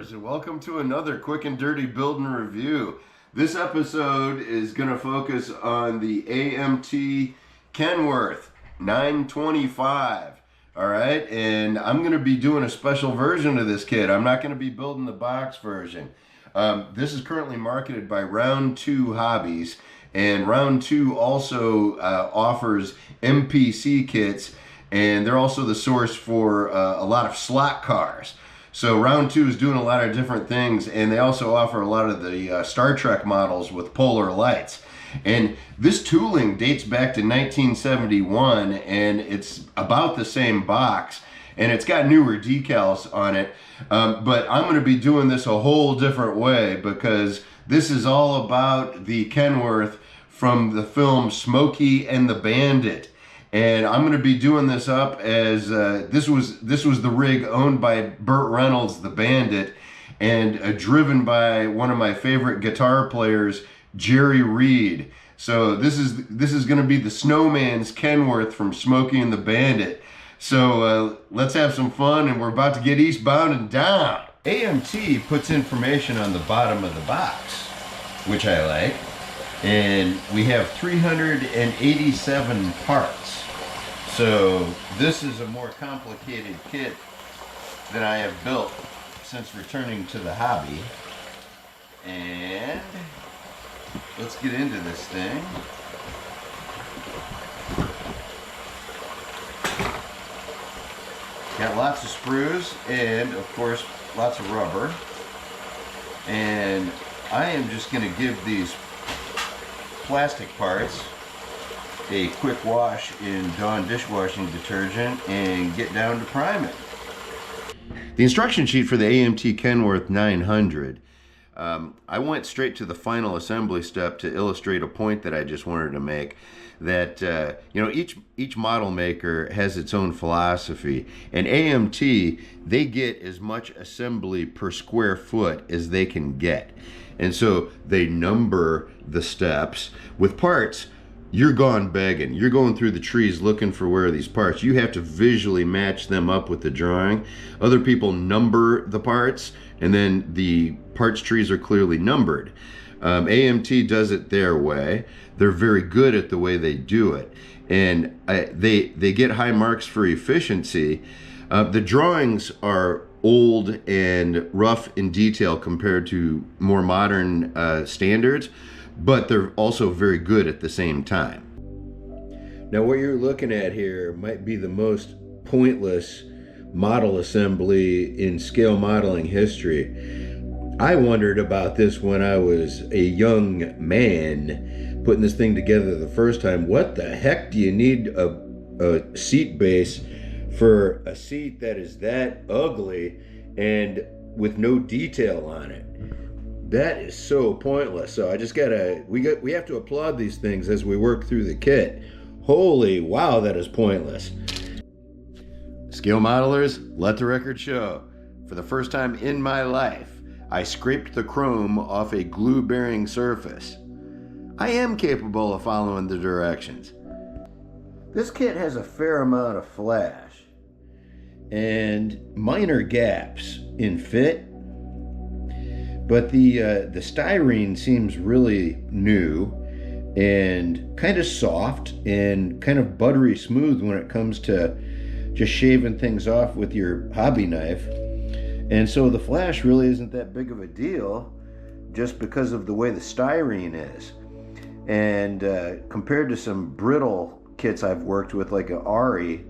viewers, and welcome to another quick and dirty build and review. This episode is going to focus on the AMT Kenworth 925. Alright, and I'm going to be doing a special version of this kit. I'm not going to be building the box version. This is currently marketed by Round 2 Hobbies, and Round 2 also offers MPC kits, and they're also the source for a lot of slot cars. So Round 2 is doing a lot of different things, and they also offer a lot of the Star Trek models with polar lights. And this tooling dates back to 1971, and it's about the same box, and it's got newer decals on it. But I'm going to be doing this a whole different way, because this is all about the Kenworth from the film Smokey and the Bandit. And I'm going to be doing this up as this was the rig owned by Burt Reynolds, the Bandit, and driven by one of my favorite guitar players, Jerry Reed. So this is going to be the Snowman's Kenworth from Smokey and the Bandit. So let's have some fun, and we're about to get eastbound and down. AMT puts information on the bottom of the box, which I like. And we have 387 parts. So this is a more complicated kit than I have built since returning to the hobby. And let's get into this thing. Got lots of sprues and, of course, lots of rubber. And I am just going to give these plastic parts a quick wash in Dawn dishwashing detergent and get down to priming. The instruction sheet for the AMT Kenworth 900, I went straight to the final assembly step to illustrate a point that I just wanted to make, that you know, each model maker has its own philosophy, and AMT, they get as much assembly per square foot as they can get. And so they number the steps. With parts, you're gone begging. You're going through the trees looking for where are these parts. You have to visually match them up with the drawing. Other people number the parts, and then the parts trees are clearly numbered. AMT does it their way. They're very good at the way they do it. And they get high marks for efficiency. The drawings are old and rough in detail compared to more modern standards, but they're also very good at the same time. Now what you're looking at here might be the most pointless model assembly in scale modeling history. I wondered about this when I was a young man putting this thing together the first time. What the heck do you need a seat base for a seat that is that ugly and with no detail on it? That is so pointless. So I just we have to applaud these things as we work through the kit. Holy wow, that is pointless. Scale modelers, let the record show. For the first time in my life, I scraped the chrome off a glue-bearing surface. I am capable of following the directions. This kit has a fair amount of flash and minor gaps in fit, but the styrene seems really new and kind of soft and kind of buttery smooth when it comes to just shaving things off with your hobby knife. And so the flash really isn't that big of a deal just because of the way the styrene is. And compared to some brittle kits I've worked with, like an Ari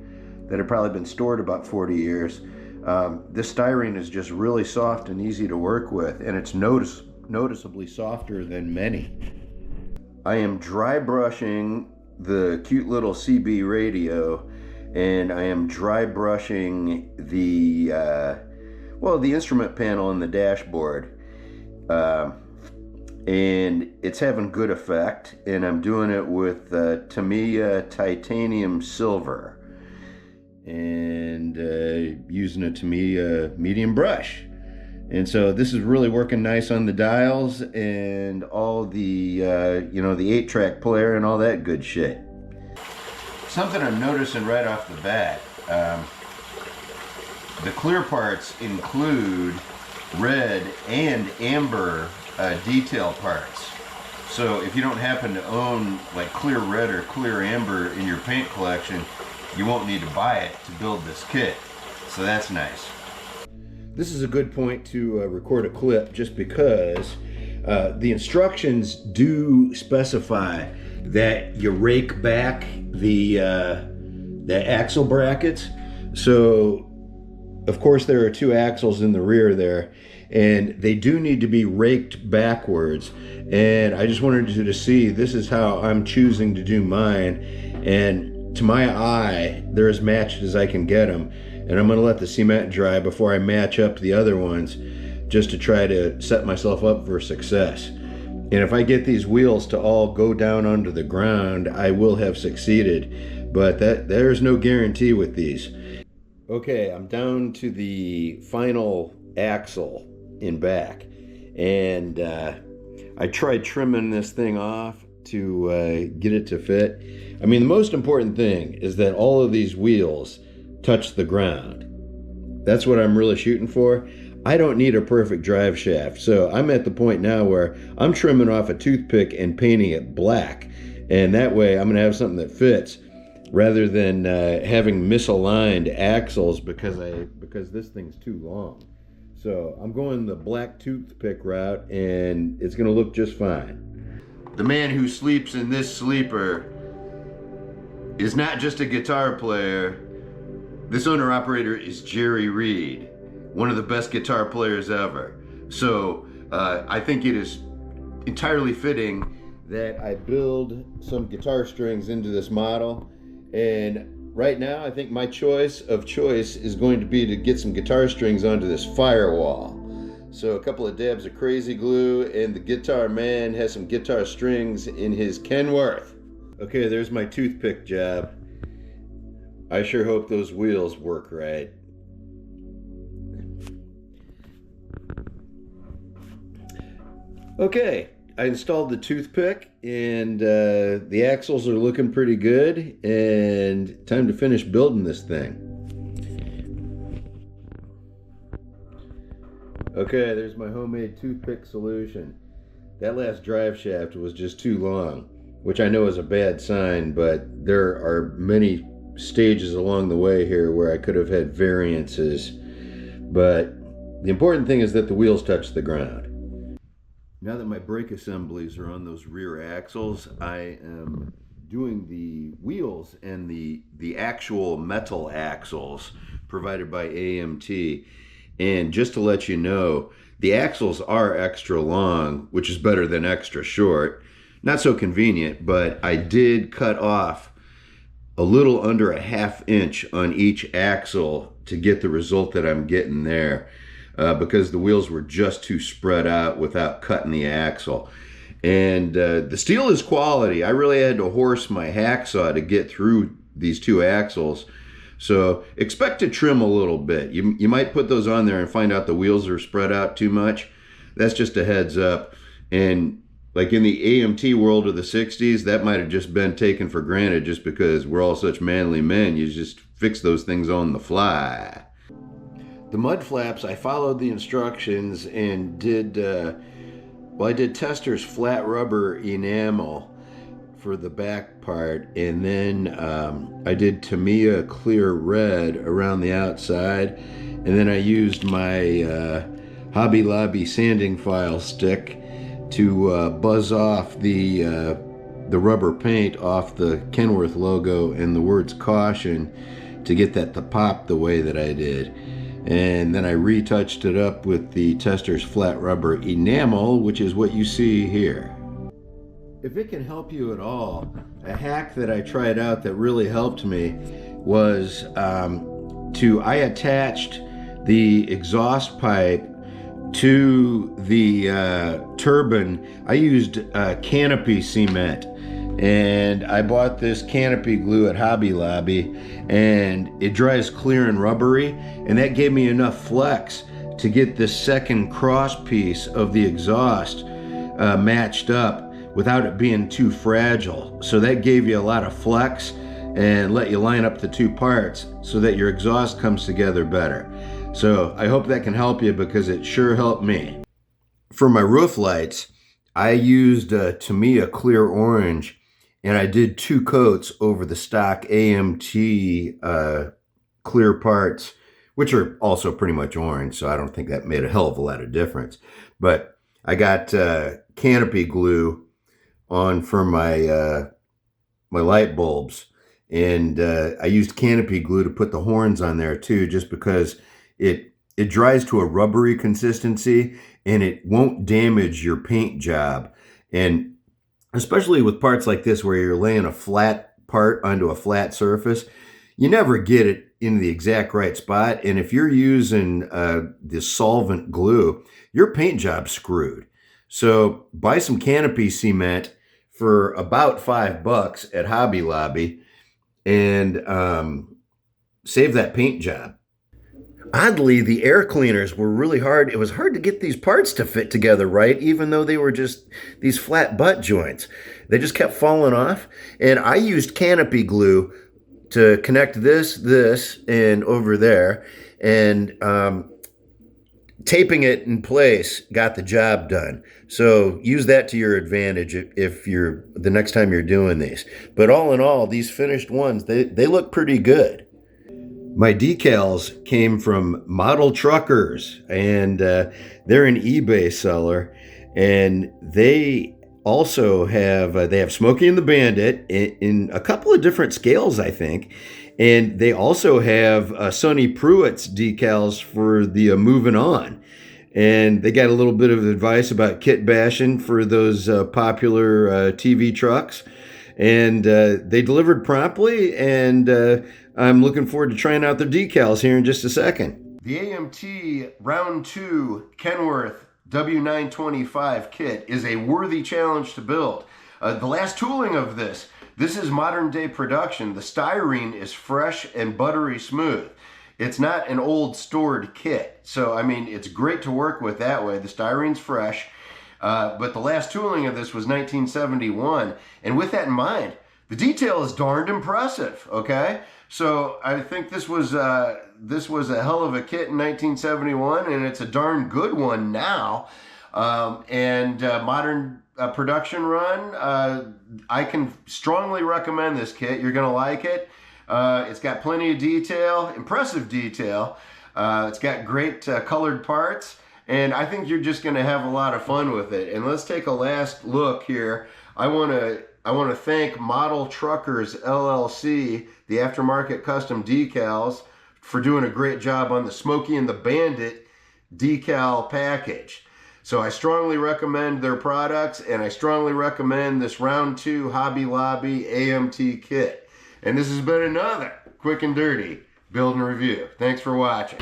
that have probably been stored about 40 years, this styrene is just really soft and easy to work with, and it's noticeably softer than many. I am dry brushing the cute little CB radio, and I am dry brushing the instrument panel in the dashboard, and it's having good effect, and I'm doing it with Tamiya titanium silver and using a Tamiya medium brush. And so this is really working nice on the dials and all the you know, the 8-track player and all that good shit. Something I'm noticing right off the bat, the clear parts include red and amber detail parts. So if you don't happen to own like clear red or clear amber in your paint collection, you won't need to buy it to build this kit. So that's nice. This is a good point to record a clip, just because the instructions do specify that you rake back the axle brackets. So of course there are two axles in the rear there, and they do need to be raked backwards. And I just wanted you to see, this is how I'm choosing to do mine, and to my eye they're as matched as I can get them. And I'm going to let the cement dry before I match up the other ones, just to try to set myself up for success. And if I get these wheels to all go down onto the ground, I will have succeeded, but there's no guarantee with these. Okay, I'm down to the final axle in back, and I tried trimming this thing off to get it to fit. I mean, the most important thing is that all of these wheels touch the ground. That's what I'm really shooting for. I don't need a perfect drive shaft, so I'm at the point now where I'm trimming off a toothpick and painting it black, and that way I'm gonna have something that fits, rather than having misaligned axles because this thing's too long. So I'm going the black toothpick route, and it's gonna look just fine. The man who sleeps in this sleeper is not just a guitar player. This owner-operator is Jerry Reed, one of the best guitar players ever. So I think it is entirely fitting that I build some guitar strings into this model. And right now, I think my choice is going to be to get some guitar strings onto this firewall. So a couple of dabs of crazy glue, and the guitar man has some guitar strings in his Kenworth. Okay, there's my toothpick job. I sure hope those wheels work right. Okay, I installed the toothpick, and the axles are looking pretty good, and time to finish building this thing. Okay, there's my homemade toothpick solution. That last drive shaft was just too long, which I know is a bad sign, but there are many stages along the way here where I could have had variances. But the important thing is that the wheels touch the ground. Now that my brake assemblies are on those rear axles, I am doing the wheels and the actual metal axles provided by AMT. And just to let you know, the axles are extra long, which is better than extra short. Not so convenient, but I did cut off a little under a ½ inch on each axle to get the result that I'm getting there, because the wheels were just too spread out without cutting the axle. And the steel is quality. I really had to horse my hacksaw to get through these two axles. So expect to trim a little bit. You might put those on there and find out the wheels are spread out too much. That's just a heads up. And like in the AMT world of the 60s, that might have just been taken for granted just because we're all such manly men. You just fix those things on the fly. The mud flaps, I followed the instructions and did, I did Tester's flat rubber enamel for the back part, and then I did Tamiya clear red around the outside, and then I used my Hobby Lobby sanding file stick to buzz off the rubber paint off the Kenworth logo and the words caution to get that to pop the way that I did. And then I retouched it up with the Tester's flat rubber enamel, which is what you see here. If it can help you at all, a hack that I tried out that really helped me was I attached the exhaust pipe to the turbine. I used canopy cement, and I bought this canopy glue at Hobby Lobby, and it dries clear and rubbery, and that gave me enough flex to get this second cross piece of the exhaust matched up without it being too fragile. So that gave you a lot of flex and let you line up the two parts so that your exhaust comes together better. So I hope that can help you, because it sure helped me. For my roof lights, I used Tamiya Clear Orange, and I did 2 coats over the stock AMT clear parts, which are also pretty much orange, so I don't think that made a hell of a lot of difference. But I got canopy glue on for my my light bulbs, and I used canopy glue to put the horns on there too, just because it dries to a rubbery consistency and it won't damage your paint job. And especially with parts like this where you're laying a flat part onto a flat surface, you never get it in the exact right spot. And if you're using this solvent glue, your paint job's screwed. So buy some canopy cement for about $5 at Hobby Lobby, and save that paint job. Oddly, the air cleaners were really hard. It was hard to get these parts to fit together right, even though they were just these flat butt joints. They just kept falling off. And I used canopy glue to connect this, and over there. And taping it in place got the job done. So use that to your advantage if you're the next time you're doing these. But all in all, these finished ones, they look pretty good. My decals came from Model Truckers, and they're an eBay seller, and they also have they have Smokey and the Bandit in a couple of different scales, I think, and they also have Sonny Pruitt's decals for the Moving On, and they got a little bit of advice about kit bashing for those popular TV trucks, and they delivered promptly, and I'm looking forward to trying out their decals here in just a second. The AMT Round 2 Kenworth W925 kit is a worthy challenge to build. The last tooling of this is modern day production. The styrene is fresh and buttery smooth. It's not an old stored kit. So, I mean, it's great to work with that way. The styrene's fresh. But the last tooling of this was 1971. And with that in mind, the detail is darned impressive, okay? So I think this was a hell of a kit in 1971, and it's a darn good one now. Modern production run, I can strongly recommend this kit. You're gonna like it. It's got plenty of detail, impressive detail. It's got great colored parts, and I think you're just gonna have a lot of fun with it. And let's take a last look here. I want to thank Model Truckers LLC, the aftermarket custom decals, for doing a great job on the Smokey and the Bandit decal package. So I strongly recommend their products, and I strongly recommend this Round 2 Hobby Lobby AMT kit. And this has been another Quick and Dirty Build and Review. Thanks for watching.